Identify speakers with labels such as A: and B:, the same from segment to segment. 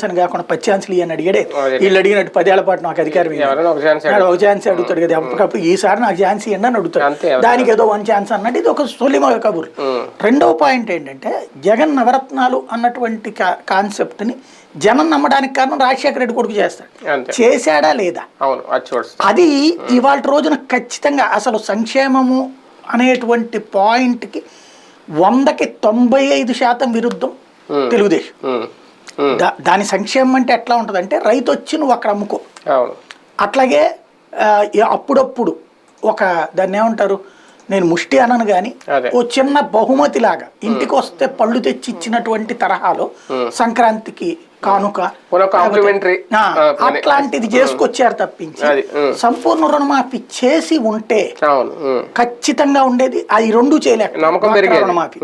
A: అని కాకుండా 10 ఛాన్సులు ఇవన్నీ అడిగాడే. వీళ్ళు అడిగినట్టు 10 ఏళ్ల పాటు నాకు అధికారం ఒక ఛాన్స్ అడుగుతాడు కదా, అప్పటికప్పుడు ఈసారి నాకు ఛాన్స్ ఇవ్వండి అని అడుగుతాడు. దానికి ఏదో 1 ఛాన్స్ అన్నట్టు ఇది ఒక సొలిమ కబుర్. రెండవ పాయింట్ ఏంటంటే జగన్ నవరత్నాలు అన్నటువంటి కాన్సెప్ట్ని జనం నమ్మడానికి కారణం రాజశేఖర రెడ్డి కొడుకు చేస్తాడు. చేశాడా లేదా అది ఇవాళ రోజున ఖచ్చితంగా అసలు సంక్షేమము అనేటువంటి పాయింట్కి 100కి 95% విరుద్ధం తెలుగుదేశం. దాని సంక్షేమం అంటే ఎట్లా ఉంటుంది అంటే రైతు వచ్చి నువ్వు అక్కడ అమ్ముకో, అట్లాగే అప్పుడప్పుడు ఒక దాన్ని ఏమంటారు, నేను ముష్టి అనను కానీ ఓ చిన్న బహుమతి లాగా ఇంటికి వస్తే పళ్ళు తెచ్చి ఇచ్చినటువంటి తరహాలో సంక్రాంతికి కానుక అట్లాంటిది చేసుకొచ్చారు తప్పించి సంపూర్ణ రుణమాఫీ చేసి ఉంటే ఖచ్చితంగా ఉండేది. అది రెండు చేయలేక రుణమాఫీ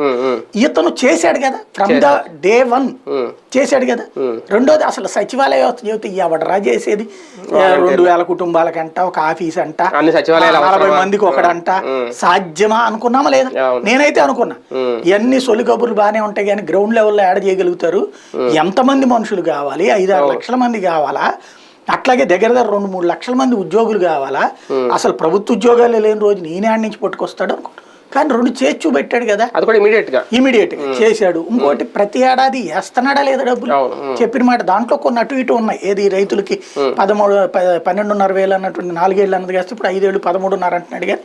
A: ఇతను చేశాడు కదా, ఫ్రమ్ ద డే 1 చేశాడు కదా. రెండోది అసలు సచివాలయ వ్యవస్థ చెబితే ఎవడరా చేసేది, 2000 కుటుంబాలకంట ఒక ఆఫీస్ అంట, 40 మందికి ఒకడంట, సాధ్యమా అనుకున్నామా లేదా? నేనైతే అనుకున్నా ఇవన్నీ సొలి కబుర్లు బాగానే ఉంటాయి కానీ గ్రౌండ్ లెవెల్లో యాడ్ చేయగలుగుతారు, ఎంతమంది మనుషులు కావాలి, 5-6 లక్షల మంది కావాలా, అట్లాగే దగ్గర 2-3 లక్షల మంది ఉద్యోగులు కావాలా, అసలు ప్రభుత్వ ఉద్యోగాలు లేని రోజు నేనే నుంచి పట్టుకొస్తాడు అనుకుంటా. కానీ 2 చేసి చూపెట్టాడు కదా, అది కూడా ఇమీడియట్ గా చేశాడు. ఇంకోటి ప్రతి ఏడాది వేస్తున్నాడా లేదా డబ్బులు చెప్పిన మాట. దాంట్లో కొన్ని అటు ఇటు ఉన్నాయి. ఏది రైతులకి 12,500 అన్నటువంటి 4 ఏళ్ళు అన్నది కాస్తే ఇప్పుడు 5 ఏళ్ళు 13.5 అంటున్నాడు కానీ